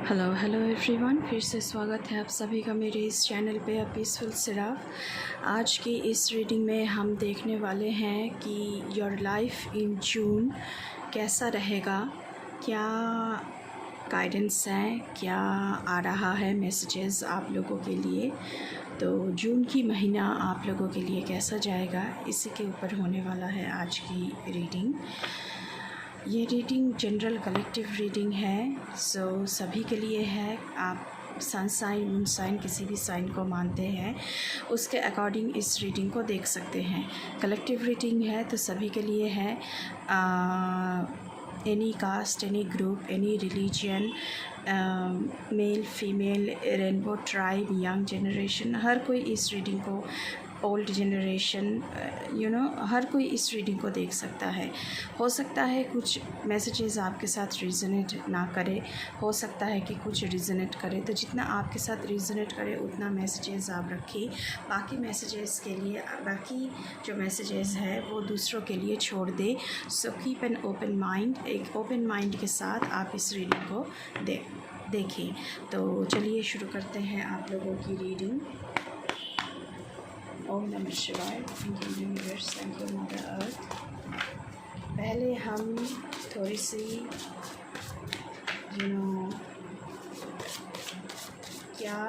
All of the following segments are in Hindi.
हेलो एवरीवन, फिर से स्वागत है आप सभी का मेरे इस चैनल पे पीसफुल सिराफ। आज की इस रीडिंग में हम देखने वाले हैं कि योर लाइफ इन जून कैसा रहेगा, क्या गाइडेंस है, क्या आ रहा है मैसेजेस आप लोगों के लिए। तो जून की महीना आप लोगों के लिए कैसा जाएगा, इसी के ऊपर होने वाला है आज की रीडिंग। ये रीडिंग जनरल कलेक्टिव रीडिंग है, सो सभी के लिए है। आप सन साइन, मून साइन, किसी भी साइन को मानते हैं उसके अकॉर्डिंग इस रीडिंग को देख सकते हैं। कलेक्टिव रीडिंग है तो सभी के लिए है। Any caste, any group, any religion, male female, rainbow tribe, young generation, हर कोई इस रीडिंग को, ओल्ड जनरेशन, हर कोई इस रीडिंग को देख सकता है। हो सकता है कुछ मैसेजेस आपके साथ रिजनेट ना करे, हो सकता है कि कुछ रिजनेट करे, तो जितना आपके साथ रिजनेट करे उतना मैसेजेस आप रखिए। बाकी मैसेजेस के लिए, बाकी जो मैसेजेस है वो दूसरों के लिए छोड़ दे। So keep an open mind, एक ओपन माइंड के साथ आप इस रीडिंग को देखिए। तो चलिए शुरू करते हैं आप लोगों की रीडिंग। ओम नमः शिवाय। Thank you universe, thank you mother earth. पहले हम थोड़ी सी क्या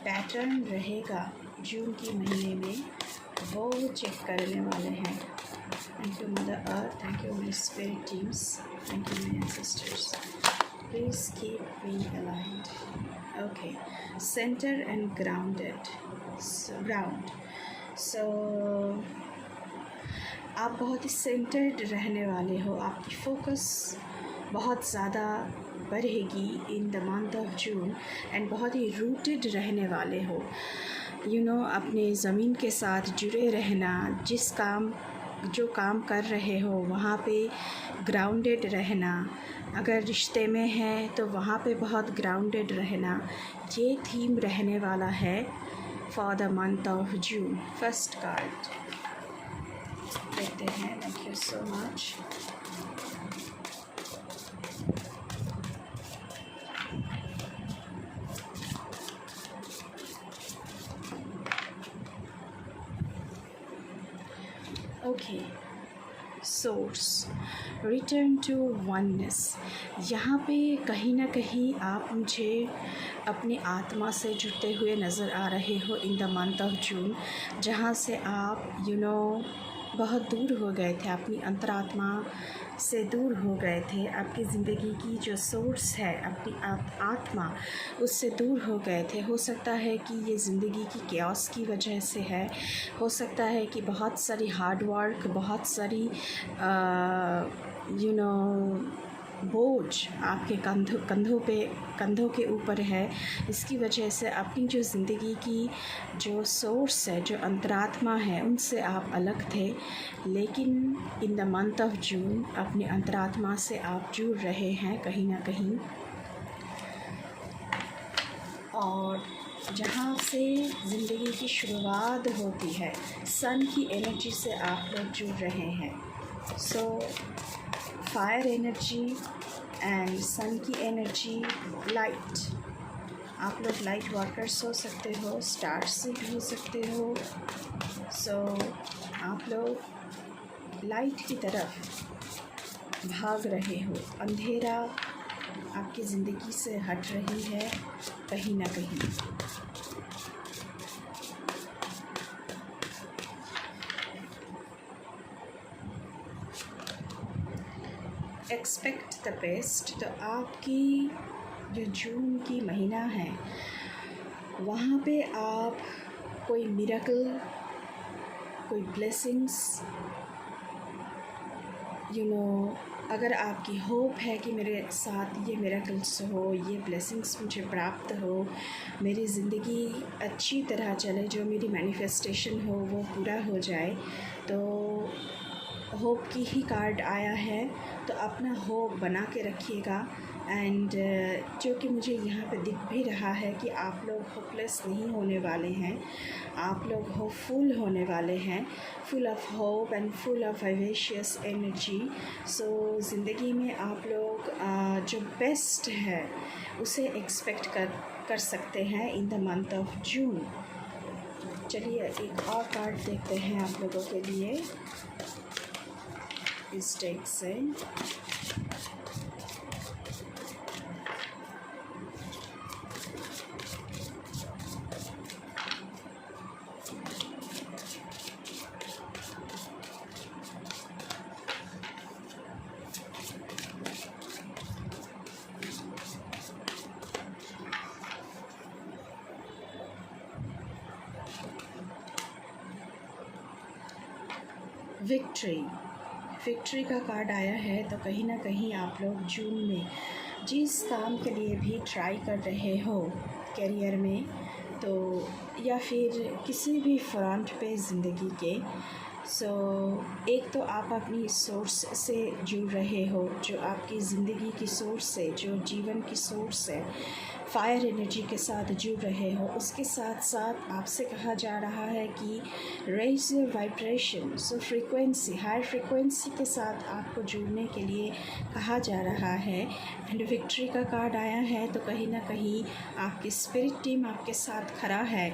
पैटर्न रहेगा जून के महीने में वो चेक करने वाले हैं। Thank you mother earth, thank you my spirit teams, thank you my ancestors. Please keep me aligned. Okay, center and grounded. Ground. So आप बहुत ही सेंटर्ड रहने वाले हो। आपकी फोकस बहुत ज़्यादा बढ़ेगी इन the month of June and बहुत ही रूटेड रहने वाले हो। अपने ज़मीन के साथ जुड़े रहना, जो काम कर रहे हो वहाँ पे ग्राउंडेड रहना, अगर रिश्ते में है तो वहाँ पे बहुत ग्राउंडेड रहना, ये थीम रहने वाला है for the month of June. First card देखते हैं। Thank you so much. Okay, source, return to oneness. यहाँ पे कहीं ना कहीं आप मुझे अपनी आत्मा से जुड़ते हुए नज़र आ रहे हो इन द मंथ ऑफ जून, जहाँ से आप बहुत दूर हो गए थे, अपनी अंतरात्मा से दूर हो गए थे। आपकी ज़िंदगी की जो सोर्स है, अपनी आत्मा, उससे दूर हो गए थे। हो सकता है कि ये ज़िंदगी की केओस की वजह से है, हो सकता है कि बहुत सारी हार्ड वर्क, बहुत सारी बोझ आपके कंधों के ऊपर है। इसकी वजह से अपनी जो ज़िंदगी की जो सोर्स है, जो अंतरात्मा है, उनसे आप अलग थे। लेकिन इन द मंथ ऑफ जून अपनी अंतरात्मा से आप जुड़ रहे हैं कहीं ना कहीं, और जहाँ से ज़िंदगी की शुरुआत होती है, सन की एनर्जी से आप लोग जुड़ रहे हैं। सो फायर एनर्जी एंड सन की एनर्जी, लाइट। आप लोग लाइट वर्कर्स हो सकते हो, स्टार्स से भी हो सकते हो। सो आप लोग लाइट की तरफ भाग रहे हो। अंधेरा आपकी ज़िंदगी से हट रही है कहीं ना कहीं। Expect the best. तो आपकी जो जून की महीना है वहाँ पे आप कोई मिरेकल, कोई ब्लेसिंग्स, अगर आपकी होप है कि मेरे साथ ये मिरेकल्स हो, ये ब्लेसिंग्स मुझे प्राप्त हो, मेरी ज़िंदगी अच्छी तरह चले, जो मेरी मैनिफेस्टेशन हो वो पूरा हो जाए, तो होप की ही कार्ड आया है, तो अपना होप बना के रखिएगा। एंड जो कि मुझे यहाँ पे दिख भी रहा है कि आप लोग होपलेस नहीं होने वाले हैं, आप लोग होपफुल होने वाले हैं, full of hope and full of vivacious energy. So ज़िंदगी में आप लोग जो बेस्ट है उसे एक्सपेक्ट कर सकते हैं इन द मंथ ऑफ जून। चलिए एक और कार्ड देखते हैं आप लोगों के लिए इस डेक से। विक्ट्री का कार्ड आया है, तो कहीं ना कहीं आप लोग जून में जिस काम के लिए भी ट्राई कर रहे हो करियर में, तो या फिर किसी भी फ्रंट पे ज़िंदगी के, एक तो आप अपनी सोर्स से जुड़ रहे हो, जो आपकी ज़िंदगी की सोर्स है, जो जीवन की सोर्स है, फायर एनर्जी के साथ जुड़ रहे हो। उसके साथ साथ आपसे कहा जा रहा है कि raise your vibration, so frequency, higher frequency के साथ आपको जुड़ने के लिए कहा जा रहा है। एंड विक्ट्री का कार्ड आया है, तो कहीं ना कहीं आपकी स्पिरिट टीम आपके साथ खड़ा है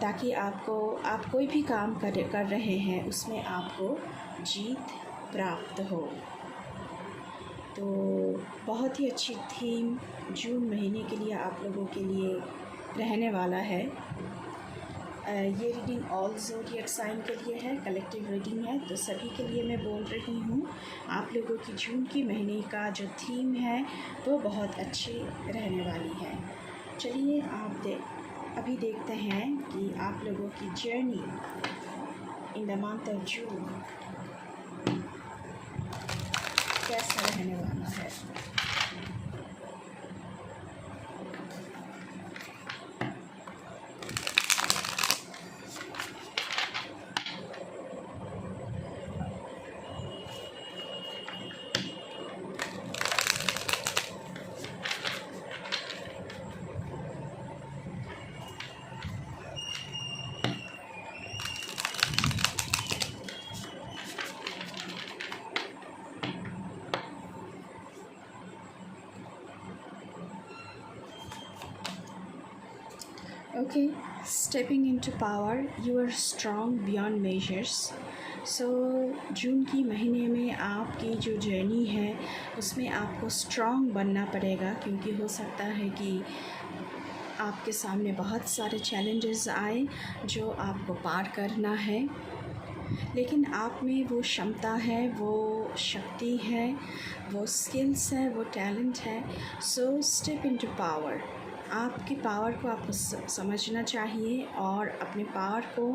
ताकि आप कोई भी काम कर रहे हैं उसमें आपको जीत प्राप्त हो। तो बहुत ही अच्छी थीम जून महीने के लिए आप लोगों के लिए रहने वाला है। ये रीडिंग ऑल ज़ोडिएक साइन के लिए है, कलेक्टिव रीडिंग है, तो सभी के लिए मैं बोल रही हूँ। आप लोगों की जून के महीने का जो थीम है वो बहुत अच्छी रहने वाली है। चलिए अभी देखते हैं कि आप लोगों की journey in the month of जून कैसा रहने वाला है। Okay, stepping into power, you are strong beyond measures. सो जून की महीने में आपकी जो जर्नी है उसमें आपको स्ट्रॉन्ग बनना पड़ेगा, क्योंकि हो सकता है कि आपके सामने बहुत सारे चैलेंजेस आए जो आपको पार करना है, लेकिन आप में वो क्षमता है, वो शक्ति है, वो स्किल्स है, वो टैलेंट है। So step into power. आपकी पावर को आपको समझना चाहिए और अपने पावर को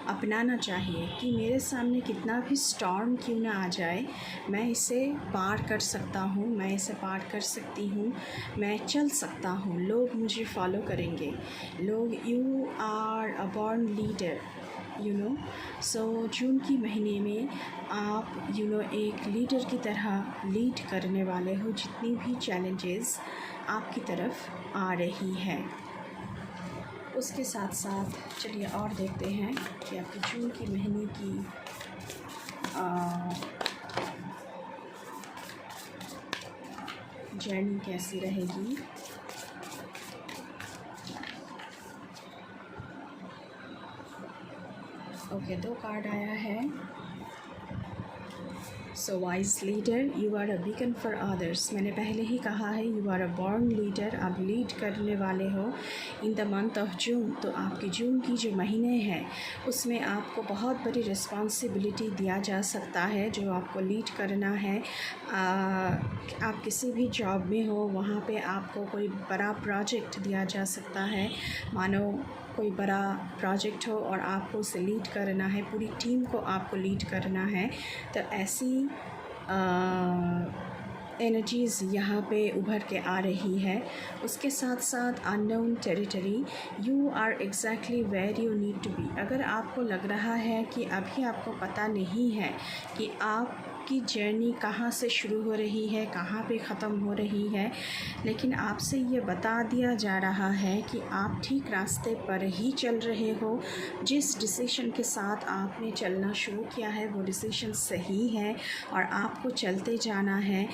अपनाना चाहिए कि मेरे सामने कितना भी स्टॉर्म क्यों ना आ जाए, मैं इसे पार कर सकता हूँ, मैं इसे पार कर सकती हूँ, मैं चल सकता हूँ, लोग मुझे फॉलो करेंगे, लोग you are a born leader, you know. So जून की महीने में आप एक लीडर की तरह लीड करने वाले हो जितनी भी चैलेंजेस आपकी तरफ आ रही है। उसके साथ साथ चलिए और देखते हैं कि आपकी जून की महीने की जर्नी कैसी रहेगी। ओके, 2 कार्ड आया है। So wise leader, you are a beacon for others. मैंने पहले ही कहा है you are a born leader, आप लीड करने वाले हो in the month of June. तो आपकी जून की जो महीने हैं उसमें आपको बहुत बड़ी रिस्पॉन्सिबिलिटी दिया जा सकता है जो आपको लीड करना है। आप किसी भी जॉब में हो वहाँ पे आपको कोई बड़ा प्रोजेक्ट दिया जा सकता है, मानो कोई बड़ा प्रोजेक्ट हो और आपको उसे लीड करना है, पूरी टीम को आपको लीड करना है। तो ऐसी एनर्जीज़ यहाँ पे उभर के आ रही है। उसके साथ साथ unknown territory, you are exactly where you need to be. अगर आपको लग रहा है कि अभी आपको पता नहीं है कि आपकी जर्नी कहाँ से शुरू हो रही है, कहाँ पे ख़त्म हो रही है, लेकिन आपसे ये बता दिया जा रहा है कि आप ठीक रास्ते पर ही चल रहे हो। जिस डिसीजन के साथ आपने चलना शुरू किया है वो डिसीजन सही है और आपको चलते जाना है।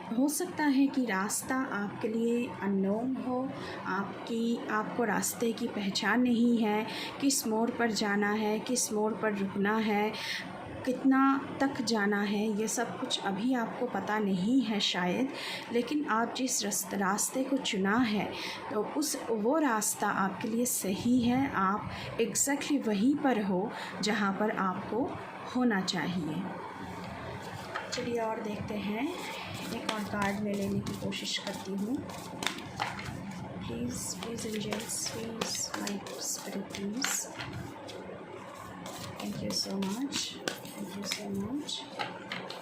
हो सकता है कि रास्ता आपके लिए अननोन हो, आपको रास्ते की पहचान नहीं है, किस मोड़ पर जाना है, किस मोड़ पर रुकना है, कितना तक जाना है, ये सब कुछ अभी आपको पता नहीं है शायद। लेकिन आप जिस रास्ते को चुना है तो वो रास्ता आपके लिए सही है। आप एग्जैक्टली वहीं पर हो जहाँ पर आपको होना चाहिए। चलिए और देखते हैं, एक और कार्ड मैं लेने की कोशिश करती हूँ। Please angels, please my spirit, please. Thank you so much, thank you so much.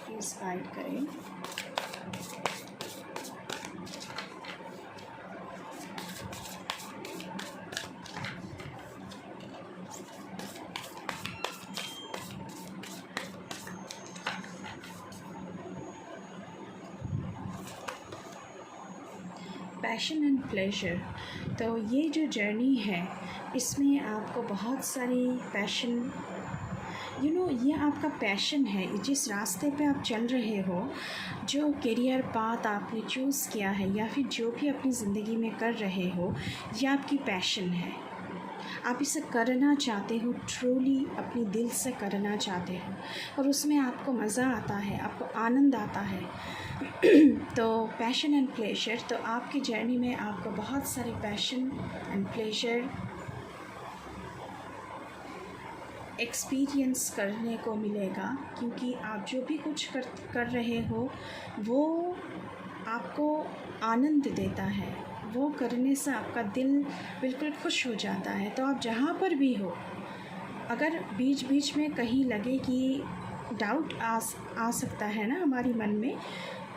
Please guide करें। पैशन एंड प्लेजर, तो ये जो जर्नी है इसमें आपको बहुत सारी पैशन, ये आपका पैशन है। जिस रास्ते पे आप चल रहे हो, जो करियर पाथ आपने चूज़ किया है या फिर जो भी अपनी ज़िंदगी में कर रहे हो, ये आपकी पैशन है। आप इसे करना चाहते हो, ट्रूली अपनी दिल से करना चाहते हो और उसमें आपको मज़ा आता है, आपको आनंद आता है। तो पैशन एंड प्लेजर, तो आपकी जर्नी में आपको बहुत सारे पैशन एंड प्लेजर एक्सपीरियंस करने को मिलेगा, क्योंकि आप जो भी कुछ कर रहे हो वो आपको आनंद देता है, वो करने से आपका दिल बिल्कुल खुश हो जाता है। तो आप जहाँ पर भी हो, अगर बीच बीच में कहीं लगे कि डाउट आ सकता है ना हमारी मन में,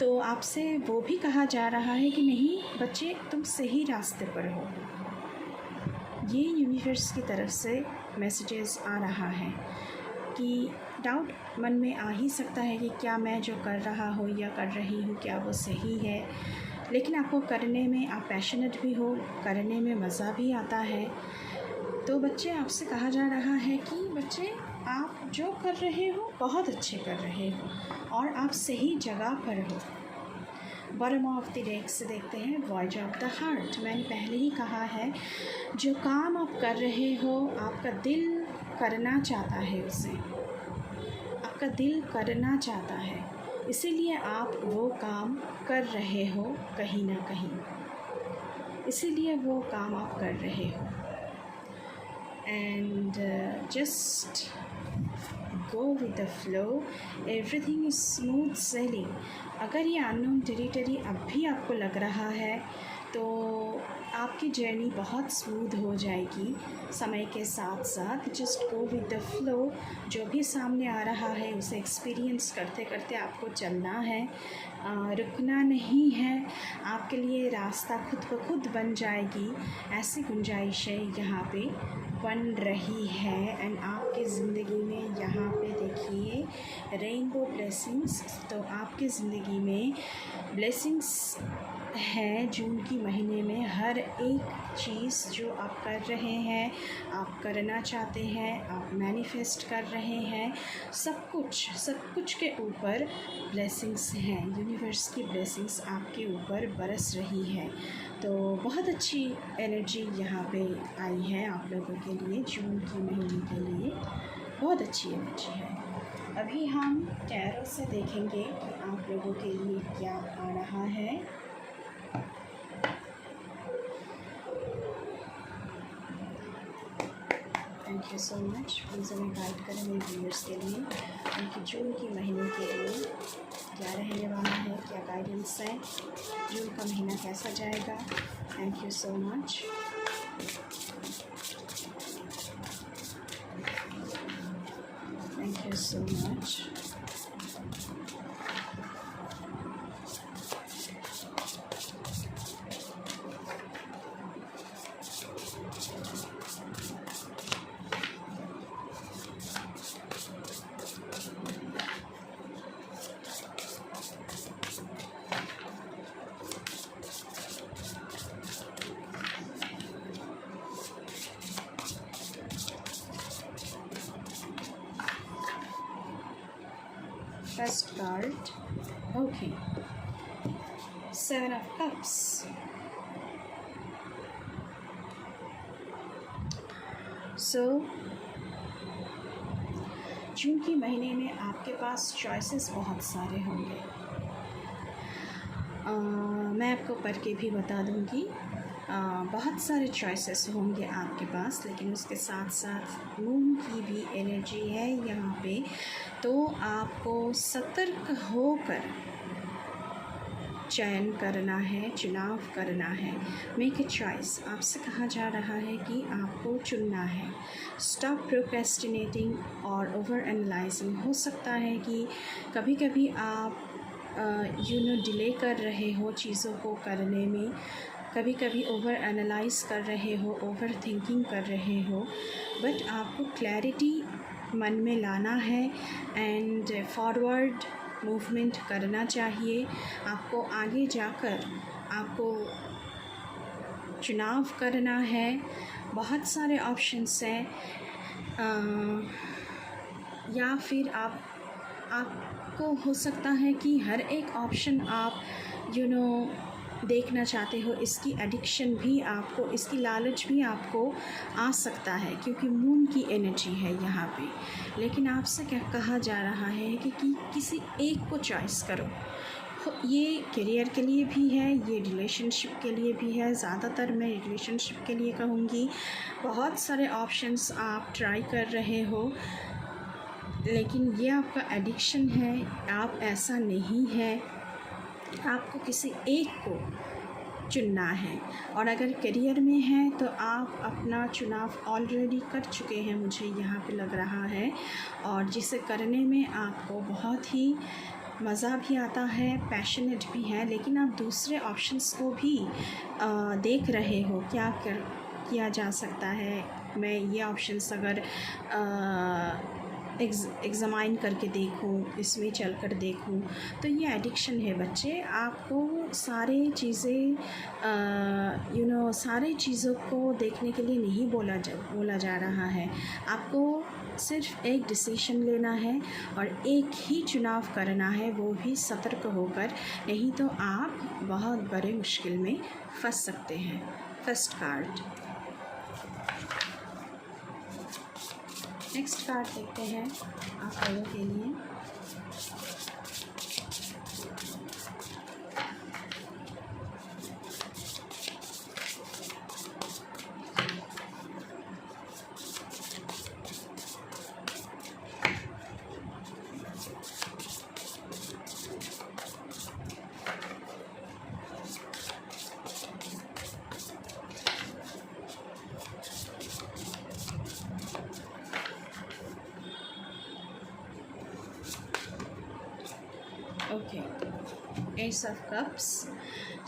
तो आपसे वो भी कहा जा रहा है कि नहीं बच्चे, तुम सही रास्ते पर हो। ये यूनिवर्स की तरफ से मैसेजेस आ रहा है कि डाउट मन में आ ही सकता है कि क्या मैं जो कर रहा हूँ या कर रही हूँ क्या वो सही है, लेकिन आपको करने में आप पैशनेट भी हो, करने में मज़ा भी आता है। तो बच्चे, आपसे कहा जा रहा है कि बच्चे, आप जो कर रहे हो बहुत अच्छे कर रहे हो और आप सही जगह पर हो। बॉटम ऑफ द डेक से देखते हैं वॉयज ऑफ द हार्ट। मैंने पहले ही कहा है, जो काम आप कर रहे हो आपका दिल करना चाहता है, उसे आपका दिल करना चाहता है, इसीलिए आप वो काम कर रहे हो कहीं ना कहीं, इसीलिए वो काम आप कर रहे हो। And just go with the flow, everything is smooth sailing। अगर ये अननोन टेरिटरी अब भी आपको लग रहा है तो आपकी जर्नी बहुत स्मूथ हो जाएगी समय के साथ साथ। Just go with the flow, जो भी सामने आ रहा है उसे एक्सपीरियंस करते करते आपको चलना है, रुकना नहीं है। आपके लिए रास्ता खुद ब खुद बन जाएगी, ऐसी गुंजाइशें यहाँ पे बन रही है। एंड आपकी ज़िंदगी में यहाँ पे देखिए रेनबो ब्लेसिंग्स, तो आपकी ज़िंदगी में ब्लेसिंग्स है जून की महीने में। हर एक चीज़ जो आप कर रहे हैं, आप करना चाहते हैं, आप मैनिफेस्ट कर रहे हैं, सब कुछ के ऊपर ब्लेसिंग्स हैं। यूनिवर्स की ब्लेसिंग्स आपके ऊपर बरस रही है। तो बहुत अच्छी एनर्जी यहाँ पे आई है आप लोगों के लिए, जून की महीने के लिए बहुत अच्छी एनर्जी है। अभी हम टैरो से देखेंगे कि आप लोगों के लिए क्या आ रहा है। Thank you so much. Please हमें गाइड करें मेरे व्यूअर्स के लिए, उनकी जून की महीने के लिए क्या रहने वाला है, क्या गाइडेंस है, जून का महीना कैसा जाएगा। Thank you so much. Thank you so much. First card, okay, 7 of Cups. सो जून के महीने में आपके पास चॉइसेस बहुत सारे होंगे। मैं आपको पढ़ के भी बता दूंगी। बहुत सारे चॉइसेस होंगे आपके पास, लेकिन उसके साथ साथ मून की भी एनर्जी है यहाँ पे, तो आपको सतर्क होकर चयन करना है, चुनाव करना है। Make a choice. आपसे कहा जा रहा है कि आपको चुनना है। स्टॉप प्रोक्रेस्टिनेटिंग और ओवर एनालाइजिंग। हो सकता है कि कभी कभी आप डिले कर रहे हो चीज़ों को करने में, कभी कभी ओवर एनालाइज कर रहे हो, ओवर थिंकिंग कर रहे हो, बट आपको क्लैरिटी मन में लाना है एंड फॉरवर्ड मूवमेंट करना चाहिए। आपको आगे जाकर आपको चुनाव करना है। बहुत सारे ऑप्शंस हैं, या फिर आपको हो सकता है कि हर एक ऑप्शन आप देखना चाहते हो। इसकी एडिक्शन भी आपको, इसकी लालच भी आपको आ सकता है, क्योंकि मून की एनर्जी है यहाँ पे। लेकिन आपसे क्या कहा जा रहा है कि किसी एक को चॉइस करो। ये करियर के लिए भी है, ये रिलेशनशिप के लिए भी है। ज़्यादातर मैं रिलेशनशिप के लिए कहूँगी। बहुत सारे ऑप्शंस आप ट्राई कर रहे हो, लेकिन ये आपका एडिक्शन है। आप ऐसा नहीं है, आपको किसी एक को चुनना है। और अगर करियर में है तो आप अपना चुनाव ऑलरेडी कर चुके हैं, मुझे यहाँ पे लग रहा है, और जिसे करने में आपको बहुत ही मज़ा भी आता है, पैशनेट भी है। लेकिन आप दूसरे ऑप्शंस को भी देख रहे हो, क्या किया जा सकता है। मैं ये ऑप्शंस अगर एग्ज़ामाइन करके देखूँ, इसमें चल कर देखूँ, तो ये एडिक्शन है बच्चे। आपको सारे चीज़ें सारे चीज़ों को देखने के लिए नहीं बोला जा रहा है। आपको सिर्फ एक डिसीजन लेना है और एक ही चुनाव करना है, वो भी सतर्क होकर, नहीं तो आप बहुत बड़े मुश्किल में फंस सकते हैं। First card. नेक्स्ट कार्ड देखते हैं आप लोगों के लिए। Okay, S of cups.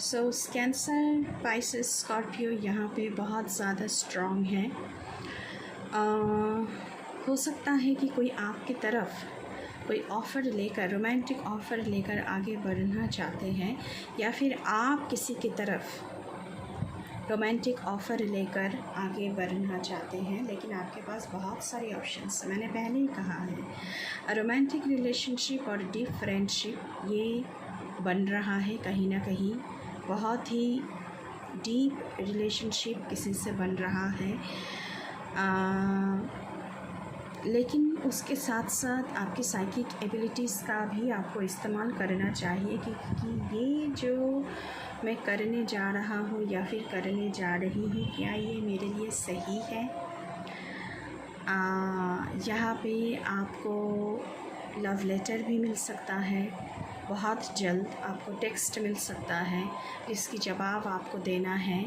So cancer, Pisces, Scorpio यहाँ पे बहुत ज़्यादा स्ट्रॉन्ग है। हो सकता है कि कोई आपकी तरफ कोई ऑफ़र लेकर, रोमांटिक ऑफ़र लेकर आगे बढ़ना चाहते हैं, या फिर आप किसी की तरफ रोमांटिक ऑफ़र लेकर आगे बढ़ना चाहते हैं। लेकिन आपके पास बहुत सारे ऑप्शंस, मैंने पहले ही कहा है, रोमांटिक रिलेशनशिप और डीप फ्रेंडशिप ये बन रहा है कहीं ना कहीं। बहुत ही डीप रिलेशनशिप किसी से बन रहा है, लेकिन उसके साथ साथ आपकी साइकिक एबिलिटीज़ का भी आपको इस्तेमाल करना चाहिए, क्योंकि ये जो मैं करने जा रहा हूँ या फिर करने जा रही हूँ, क्या ये मेरे लिए सही है। यहाँ पे आपको लव लेटर भी मिल सकता है, बहुत जल्द आपको टेक्स्ट मिल सकता है जिसकी जवाब आपको देना है,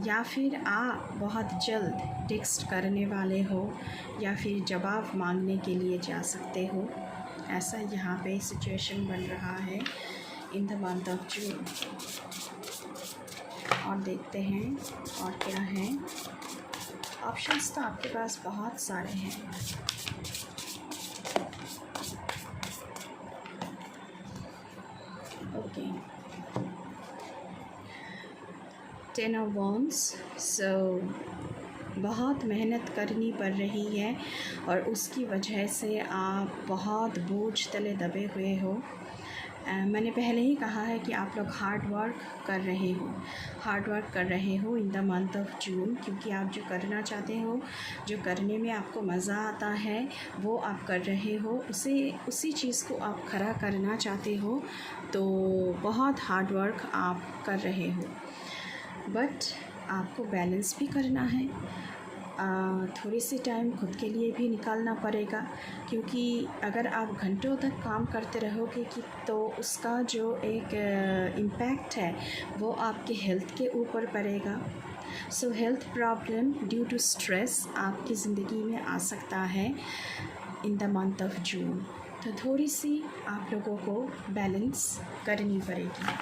या फिर आप बहुत जल्द टेक्स्ट करने वाले हो या फिर जवाब मांगने के लिए जा सकते हो। ऐसा यहाँ पे सिचुएशन बन रहा है इन द मंथ ऑफ जून। और देखते हैं और क्या है। ऑप्शंस तो आपके पास बहुत सारे हैं। Okay, 10 of Wands। सो बहुत मेहनत करनी पड़ रही है और उसकी वजह से आप बहुत बोझ तले दबे हुए हो। मैंने पहले ही कहा है कि आप लोग हार्ड वर्क कर रहे हो इन द मंथ ऑफ जून, क्योंकि आप जो करना चाहते हो, जो करने में आपको मज़ा आता है, वो आप कर रहे हो, उसी चीज़ को आप खरा करना चाहते हो, तो बहुत हार्ड वर्क आप कर रहे हो। बट आपको बैलेंस भी करना है, थोड़ी सी टाइम खुद के लिए भी निकालना पड़ेगा, क्योंकि अगर आप घंटों तक काम करते रहोगे कि तो उसका जो एक इम्पैक्ट है वो आपके हेल्थ के ऊपर पड़ेगा। So health problem due to stress आपकी ज़िंदगी में आ सकता है in the month of June, तो थोड़ी सी आप लोगों को बैलेंस करनी पड़ेगी।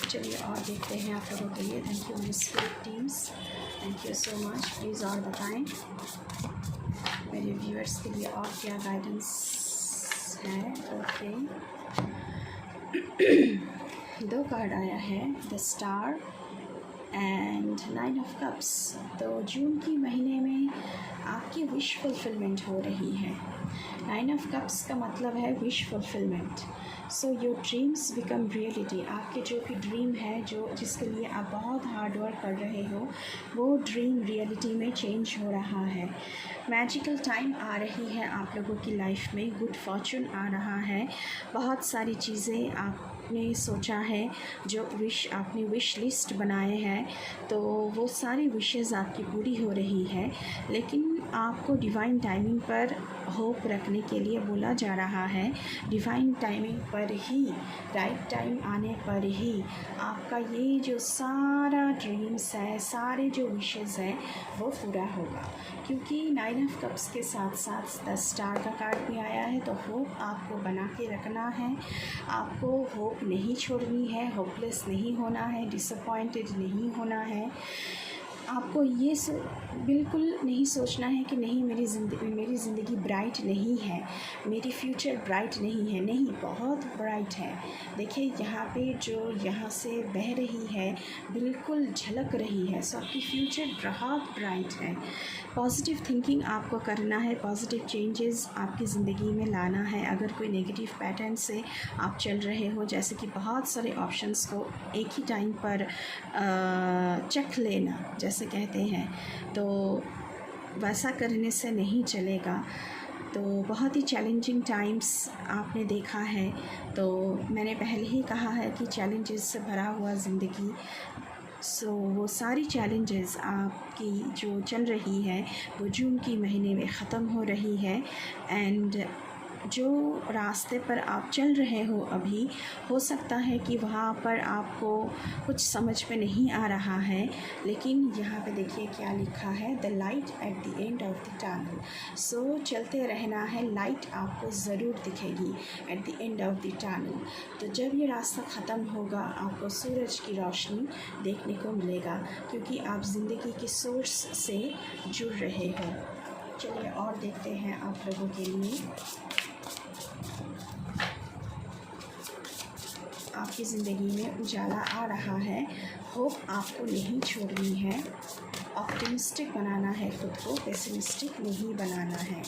चलिए और देखते हैं आप लोगों के लिए। थैंक यू मेरी spirit teams, thank you so much. Please और बताएं मेरे व्यूअर्स के लिए और क्या गाइडेंस है। ओके, 2 कार्ड आया है, the star and 9 of cups. तो जून के महीने में आपकी विश फुलफिलमेंट हो रही है। 9 ऑफ कप्स का मतलब है wish fulfilment. So your dreams become reality. आपके जो भी ड्रीम है, जो जिसके लिए आप बहुत हार्ड वर्क कर रहे हो, वो ड्रीम रियलिटी में चेंज हो रहा है। मैजिकल टाइम आ रही है आप लोगों की लाइफ में, गुड फॉर्चून आ रहा है। बहुत सारी चीज़ें आपने सोचा है, जो आपने विश लिस्ट बनाए हैं, तो वो सारी विशेज़ आपकी पूरी हो रही है। लेकिन आपको डिवाइन टाइमिंग पर होप रखने के लिए बोला जा रहा है। डिवाइन टाइमिंग पर ही, राइट टाइम आने पर ही आपका ये जो सारा ड्रीम्स है, सारे जो विशेज़ हैं, वो पूरा होगा। क्योंकि 9 ऑफ कप्स के साथ साथ 10 स्टार का कार्ड भी आया है, तो होप आपको बना के रखना है। आपको होप नहीं छोड़नी है, होपलेस नहीं होना है, डिसअपॉइंटेड नहीं होना है। आपको ये बिल्कुल नहीं सोचना है कि नहीं मेरी ज़िंदगी ब्राइट नहीं है, मेरी फ्यूचर ब्राइट नहीं है। नहीं, बहुत ब्राइट है। देखिए यहाँ पे जो यहाँ से बह रही है, बिल्कुल झलक रही है। सो आपकी फ्यूचर बहुत ब्राइट है। पॉजिटिव थिंकिंग आपको करना है, पॉजिटिव चेंजेस आपकी ज़िंदगी में लाना है। अगर कोई नेगेटिव पैटर्न से आप चल रहे हो, जैसे कि बहुत सारे ऑप्शंस को एक ही टाइम पर चख लेना जैसे कहते हैं, तो वैसा करने से नहीं चलेगा। तो बहुत ही चैलेंजिंग टाइम्स आपने देखा है। तो मैंने पहले ही कहा है कि चैलेंजेस से भरा हुआ ज़िंदगी। सो वो सारी चैलेंजेस आपकी जो चल रही है, वो जून की महीने में ख़त्म हो रही है। एंड जो रास्ते पर आप चल रहे हो अभी, हो सकता है कि वहाँ पर आपको कुछ समझ में नहीं आ रहा है, लेकिन यहाँ पे देखिए क्या लिखा है, the light at the end of the tunnel. So चलते रहना है, लाइट आपको ज़रूर दिखेगी at the end of the tunnel. तो जब ये रास्ता ख़त्म होगा, आपको सूरज की रोशनी देखने को मिलेगा, क्योंकि आप ज़िंदगी के सोर्स से जुड़ रहे हो। चलिए और देखते हैं आप लोगों के लिए। आपकी ज़िंदगी में उजाला आ रहा है, होप आपको नहीं छोड़नी है, ऑप्टिमिस्टिक बनाना है खुद को, पेसिमिस्टिक नहीं बनाना है।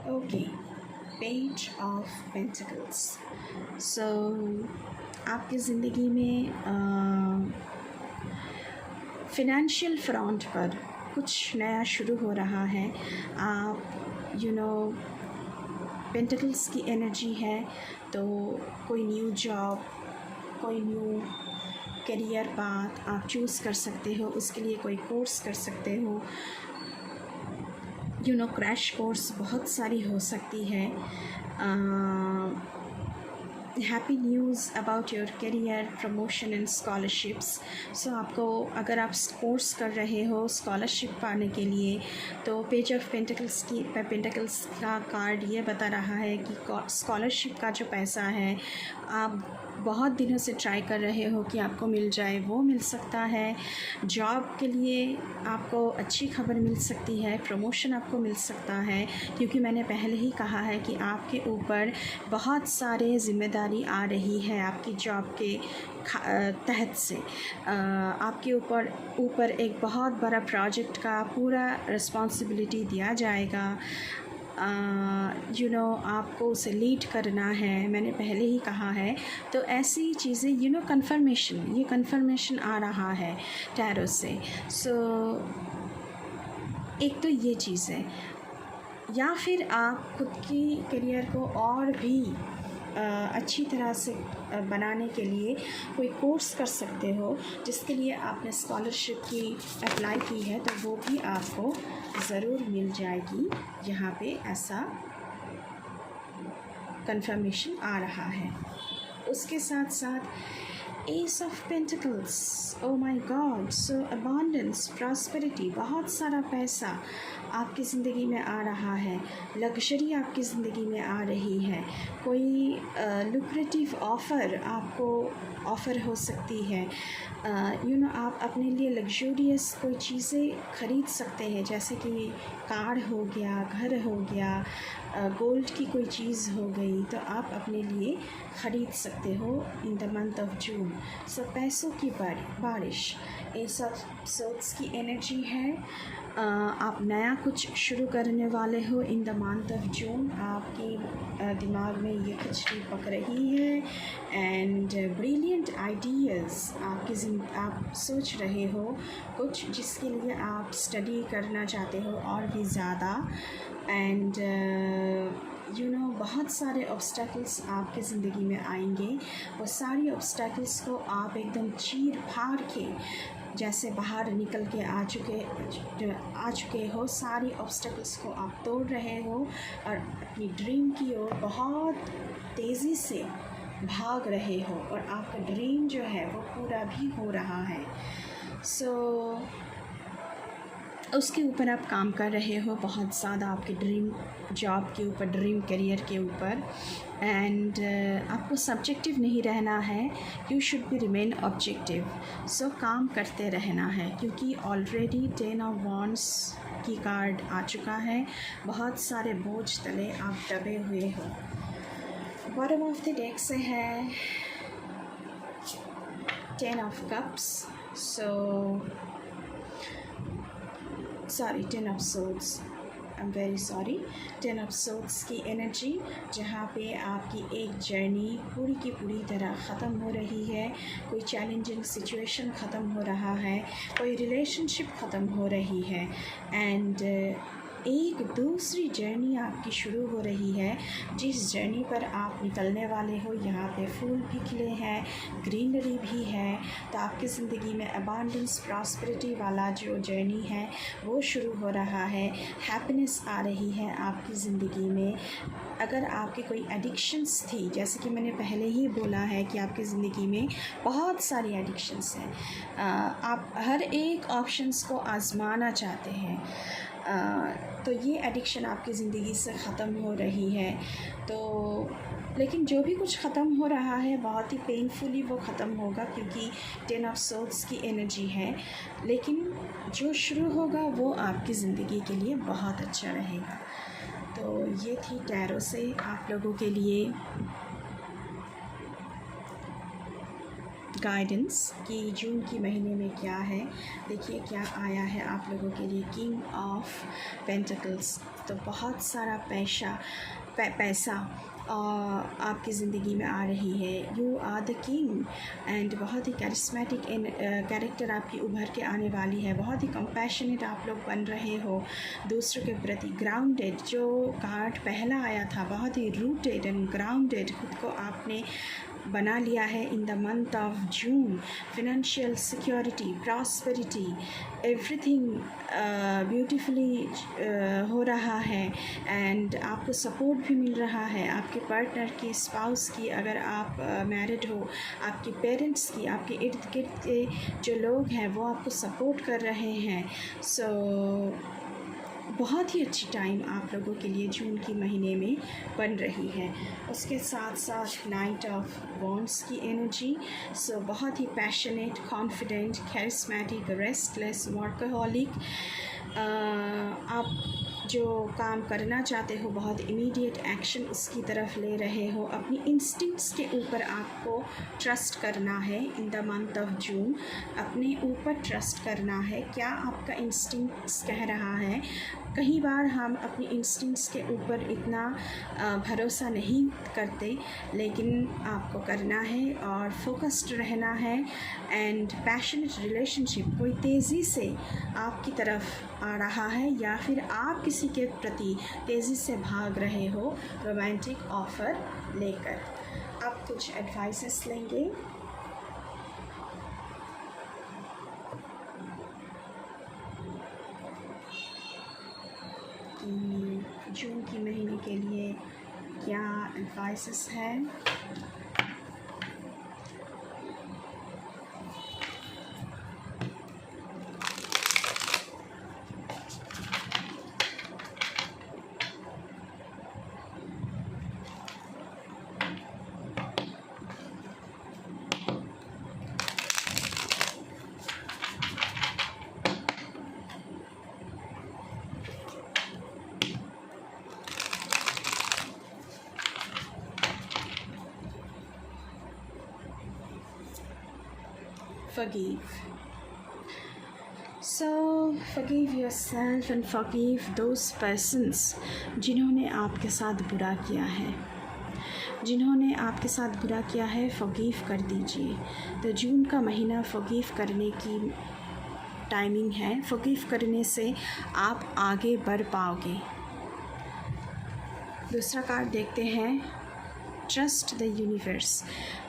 Okay, page of pentacles. So आपकी ज़िंदगी में फिनेंशियल फ्रंट पर कुछ नया शुरू हो रहा है। आप पेंटिकल्स की एनर्जी है, तो कोई न्यू जॉब, कोई न्यू करियर पाथ आप चूज़ कर सकते हो। उसके लिए कोई कोर्स कर सकते हो। क्रैश कोर्स बहुत सारी हो सकती है। Happy news about your career, promotion and scholarships. So आपको, अगर आप कोर्स कर रहे हो स्कॉलरशिप पाने के लिए, तो पेज ऑफ पेंटिकल्स का कार्ड ये बता रहा है कि स्कॉलरशिप का जो पैसा है, आप बहुत दिनों से ट्राई कर रहे हो कि आपको मिल जाए, वो मिल सकता है। जॉब के लिए आपको अच्छी खबर मिल सकती है, प्रमोशन आपको मिल सकता है, क्योंकि मैंने पहले ही कहा है कि आपके ऊपर बहुत सारे ज़िम्मेदारी आ रही है आपकी जॉब के तहत से। आपके ऊपर एक बहुत बड़ा प्रोजेक्ट का पूरा रिस्पॉन्सिबिलिटी दिया जाएगा। आपको उसे लीड करना है, मैंने पहले ही कहा है। तो ऐसी चीज़ें कन्फर्मेशन आ रहा है टैरो से। सो एक तो ये चीज़ है, या फिर आप खुद की करियर को और भी अच्छी तरह से बनाने के लिए कोई कोर्स कर सकते हो, जिसके लिए आपने स्कॉलरशिप की अप्लाई की है, तो वो भी आपको ज़रूर मिल जाएगी। यहाँ पे ऐसा कंफर्मेशन आ रहा है। उसके साथ साथ S of pentacles, oh my God, so abundance, prosperity, बहुत सारा पैसा आपकी ज़िंदगी में आ रहा है, लग्जरी आपकी ज़िंदगी में आ रही है, कोई लुक्रेटिव ऑफ़र आपको ऑफ़र हो सकती है। आप अपने लिए लग्जूरियस कोई चीज़ें ख़रीद सकते हैं, जैसे कि कार हो गया, घर हो गया, गोल्ड की कोई चीज़ हो गई, तो आप अपने लिए ख़रीद सकते हो in the month of June. So पैसों की बारिश, ये सब सोर्स की एनर्जी है। आप नया कुछ शुरू करने वाले हो इन द मंथ ऑफ जून। आपकी दिमाग में ये खिचड़ी पक रही है एंड ब्रिलियंट आइडियाज़ आप सोच रहे हो कुछ, जिसके लिए आप स्टडी करना चाहते हो और भी ज़्यादा। एंड बहुत सारे ऑब्स्टैकल्स आपके ज़िंदगी में आएंगे। वो सारी ऑब्स्टैकल्स को आप एकदम चीर फाड़ के जैसे बाहर निकल के आ चुके हो, सारी ऑब्स्टैकल्स को आप तोड़ रहे हो और अपनी ड्रीम की ओर बहुत तेज़ी से भाग रहे हो, और आपका ड्रीम जो है वो पूरा भी हो रहा है। सो उसके ऊपर आप काम कर रहे हो बहुत ज़्यादा, आपके ड्रीम जॉब के ऊपर, ड्रीम करियर के ऊपर। एंड आपको सब्जेक्टिव नहीं रहना है, you should be remain objective. So काम करते रहना है, क्योंकि ऑलरेडी 10 ऑफ वॉन्ड्स की कार्ड आ चुका है। बहुत सारे बोझ तले आप दबे हुए हो। बॉटम ऑफ द डेक से है 10 of cups, sorry 10 of swords, I am very sorry. 10 of swords की एनर्जी, जहाँ पे आपकी एक जर्नी पूरी की पूरी तरह ख़त्म हो रही है, कोई चैलेंजिंग सिचुएशन ख़त्म हो रहा है, कोई रिलेशनशिप ख़त्म हो रही है, एंड एक दूसरी जर्नी आपकी शुरू हो रही है, जिस जर्नी पर आप निकलने वाले हो। यहाँ पे फूल भी खिले हैं, ग्रीनरी भी है, तो आपकी ज़िंदगी में अबांडेंस, प्रॉस्पेरिटी वाला जो जर्नी है वो शुरू हो रहा है। हैप्पीनेस आ रही है आपकी ज़िंदगी में। अगर आपके कोई एडिक्शंस थी, जैसे कि मैंने पहले ही बोला है कि आपकी ज़िंदगी में बहुत सारी एडिक्शंस हैं, आप हर एक ऑप्शंस को आज़माना चाहते हैं, तो ये एडिक्शन आपकी ज़िंदगी से ख़त्म हो रही है। तो लेकिन जो भी कुछ ख़त्म हो रहा है बहुत ही पेनफुली वो ख़त्म होगा, क्योंकि 10 ऑफ सोर्ड्स की एनर्जी है। लेकिन जो शुरू होगा वो आपकी ज़िंदगी के लिए बहुत अच्छा रहेगा। तो ये थी टैरो से आप लोगों के लिए गाइडेंस कि जून की महीने में क्या है। देखिए क्या आया है आप लोगों के लिए, किंग ऑफ पेंटिकल्स। तो बहुत सारा पैसा आपकी ज़िंदगी में आ रही है। You are the king, and बहुत ही कैरिस्मेटिक कैरेक्टर आपकी उभर के आने वाली है। बहुत ही कंपैशनेट आप लोग बन रहे हो दूसरों के प्रति। ग्राउंडेड जो कार्ड पहला आया था, बहुत ही रूटेड एंड ग्राउंडेड खुद को आपने बना लिया है in the month of June. Financial security, prosperity, everything beautifully हो रहा है, एंड आपको सपोर्ट भी मिल रहा है आपके पार्टनर की, स्पाउस की, अगर आप मैरिड हो, आपके पेरेंट्स की, आपके इर्द गिर्द के जो लोग हैं वो आपको सपोर्ट कर रहे हैं। सो बहुत ही अच्छी टाइम आप लोगों के लिए जून के महीने में बन रही है। उसके साथ साथ नाइट ऑफ वॉन्ड्स की एनर्जी, सो बहुत ही passionate, confident, charismatic, restless, workaholic. आप जो काम करना चाहते हो बहुत इमीडिएट एक्शन उसकी तरफ ले रहे हो। अपनी इंस्टिंक्ट्स के ऊपर आपको ट्रस्ट करना है। इन द मंथ ऑफ जून अपने ऊपर ट्रस्ट करना है। क्या आपका इंस्टिंक्ट्स कह रहा है? कई बार हम अपनी इंस्टिंक्ट्स के ऊपर इतना भरोसा नहीं करते, लेकिन आपको करना है और फोकस्ड रहना है। एंड पैशनेट रिलेशनशिप कोई तेज़ी से आपकी तरफ आ रहा है या फिर आप किसी के प्रति तेज़ी से भाग रहे हो रोमांटिक ऑफ़र लेकर। आप कुछ एडवाइसेस लेंगे। कि जून के महीने के लिए क्या एडवाइसेस हैं। Forgive. So forgive yourself and forgive those persons जिन्होंने आपके साथ बुरा किया है। जिन्होंने आपके साथ बुरा किया है forgive कर दीजिए। तो जून का महीना forgive करने की टाइमिंग है। forgive करने से आप आगे बढ़ पाओगे। दूसरा कार्ड देखते हैं, trust the universe.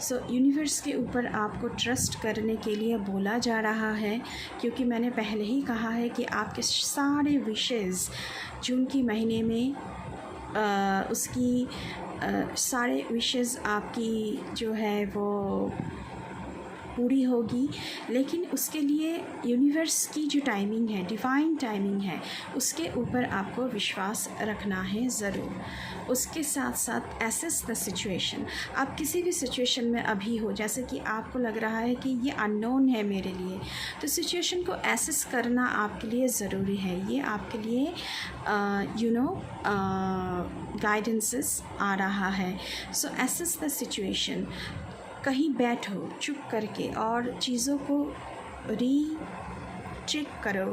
So universe के ऊपर आपको ट्रस्ट करने के लिए बोला जा रहा है, क्योंकि मैंने पहले ही कहा है कि आपके सारे विशेज़ जून के महीने में सारे विशेज़ आपकी जो है वो पूरी होगी। लेकिन उसके लिए यूनिवर्स की जो टाइमिंग है, डिवाइन टाइमिंग है, उसके ऊपर आपको विश्वास रखना है ज़रूर। उसके साथ साथ एसेस द सिचुएशन। आप किसी भी सिचुएशन में अभी हो, जैसे कि आपको लग रहा है कि ये अननोन है मेरे लिए, तो सिचुएशन को एसेस करना आपके लिए ज़रूरी है। ये आपके लिए गाइडेंसेस आ रहा है। सो एसेस द सिचुएशन। कहीं बैठो चुप करके और चीज़ों को चेक करो,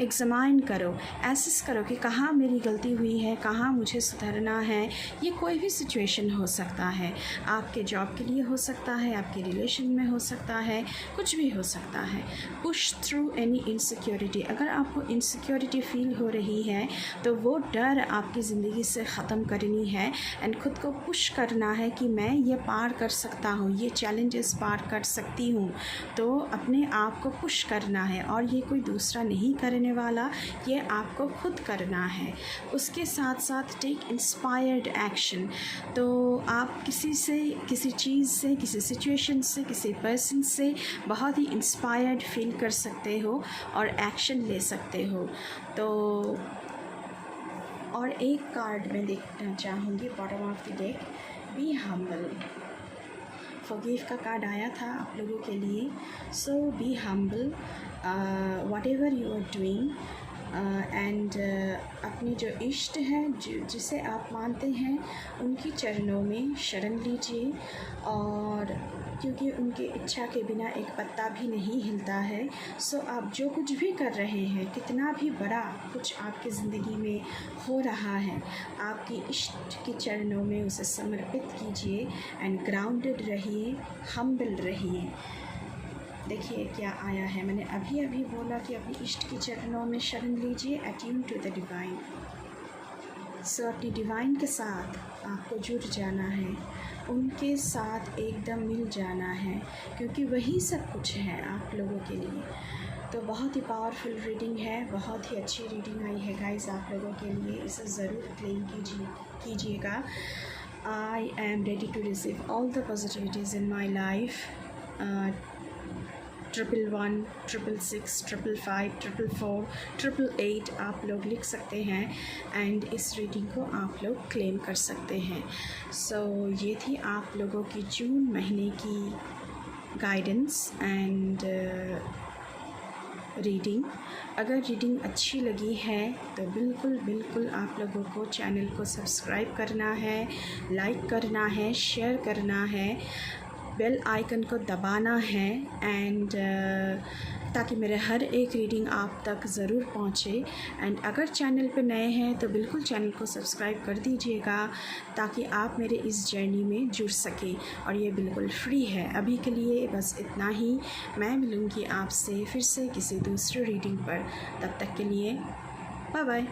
एग्ज़ामाइन करो, एसेस करो कि कहाँ मेरी गलती हुई है, कहाँ मुझे सुधरना है। ये कोई भी सिचुएशन हो सकता है, आपके जॉब के लिए हो सकता है, आपके रिलेशन में हो सकता है, कुछ भी हो सकता है। Push through any insecurity. अगर आपको इनसिक्योरिटी फील हो रही है तो वो डर आपकी ज़िंदगी से ख़त्म करनी है एंड ख़ुद को पुश करना है कि मैं ये पार कर सकता हूँ, ये चैलेंजेस पार कर सकती हूँ। तो अपने आप को पुश करना है और ये कोई दूसरा नहीं करने वाला, ये आपको खुद करना है। उसके साथ साथ टेक इंस्पायर्ड एक्शन। तो आप किसी से, किसी चीज़ से, किसी सिचुएशन से, किसी पर्सन से बहुत ही इंस्पायर्ड फील कर सकते हो और एक्शन ले सकते हो। तो और एक कार्ड मैं देखना चाहूँगी bottom of the deck, be humble. Forgive का कार्ड आया था आप लोगों के लिए। So be humble whatever you are doing and अपने जो इष्ट हैं, जिसे आप मानते हैं, उनकी चरणों में शरण लीजिए। और क्योंकि उनकी इच्छा के बिना एक पत्ता भी नहीं हिलता है। सो आप जो कुछ भी कर रहे हैं, कितना भी बड़ा कुछ आपकी ज़िंदगी में हो रहा है, आपकी इष्ट के चरणों में उसे समर्पित कीजिए एंड ग्राउंडेड रहिए, हम्बल रहिए। देखिए क्या आया है। मैंने अभी बोला कि अपनी इष्ट के चरणों में शरण लीजिए, अट्यून टू द डिवाइन। सो अपनी डिवाइन के साथ आपको जुड़ जाना है, उनके साथ एकदम मिल जाना है, क्योंकि वही सब कुछ है आप लोगों के लिए। तो बहुत ही पावरफुल रीडिंग है, बहुत ही अच्छी रीडिंग आई है गाइस आप लोगों के लिए। इसे ज़रूर क्लेम कीजिएगा। I am ready to receive all the positivities in my life. 111, 666, 555, 444, 888 आप लोग लिख सकते हैं एंड इस रीडिंग को आप लोग क्लेम कर सकते हैं। सो ये थी आप लोगों की जून महीने की गाइडेंस एंड रीडिंग। अगर रीडिंग अच्छी लगी है तो बिल्कुल आप लोगों को चैनल को सब्सक्राइब करना है, लाइक करना है, शेयर करना है, बेल आइकन को दबाना है एंड ताकि मेरे हर एक रीडिंग आप तक ज़रूर पहुँचे। एंड अगर चैनल पे नए हैं तो बिल्कुल चैनल को सब्सक्राइब कर दीजिएगा ताकि आप मेरे इस जर्नी में जुड़ सकें, और ये बिल्कुल फ्री है। अभी के लिए बस इतना ही। मैं मिलूँगी आपसे फिर से किसी दूसरे रीडिंग पर। तब तक के लिए बाय बाय।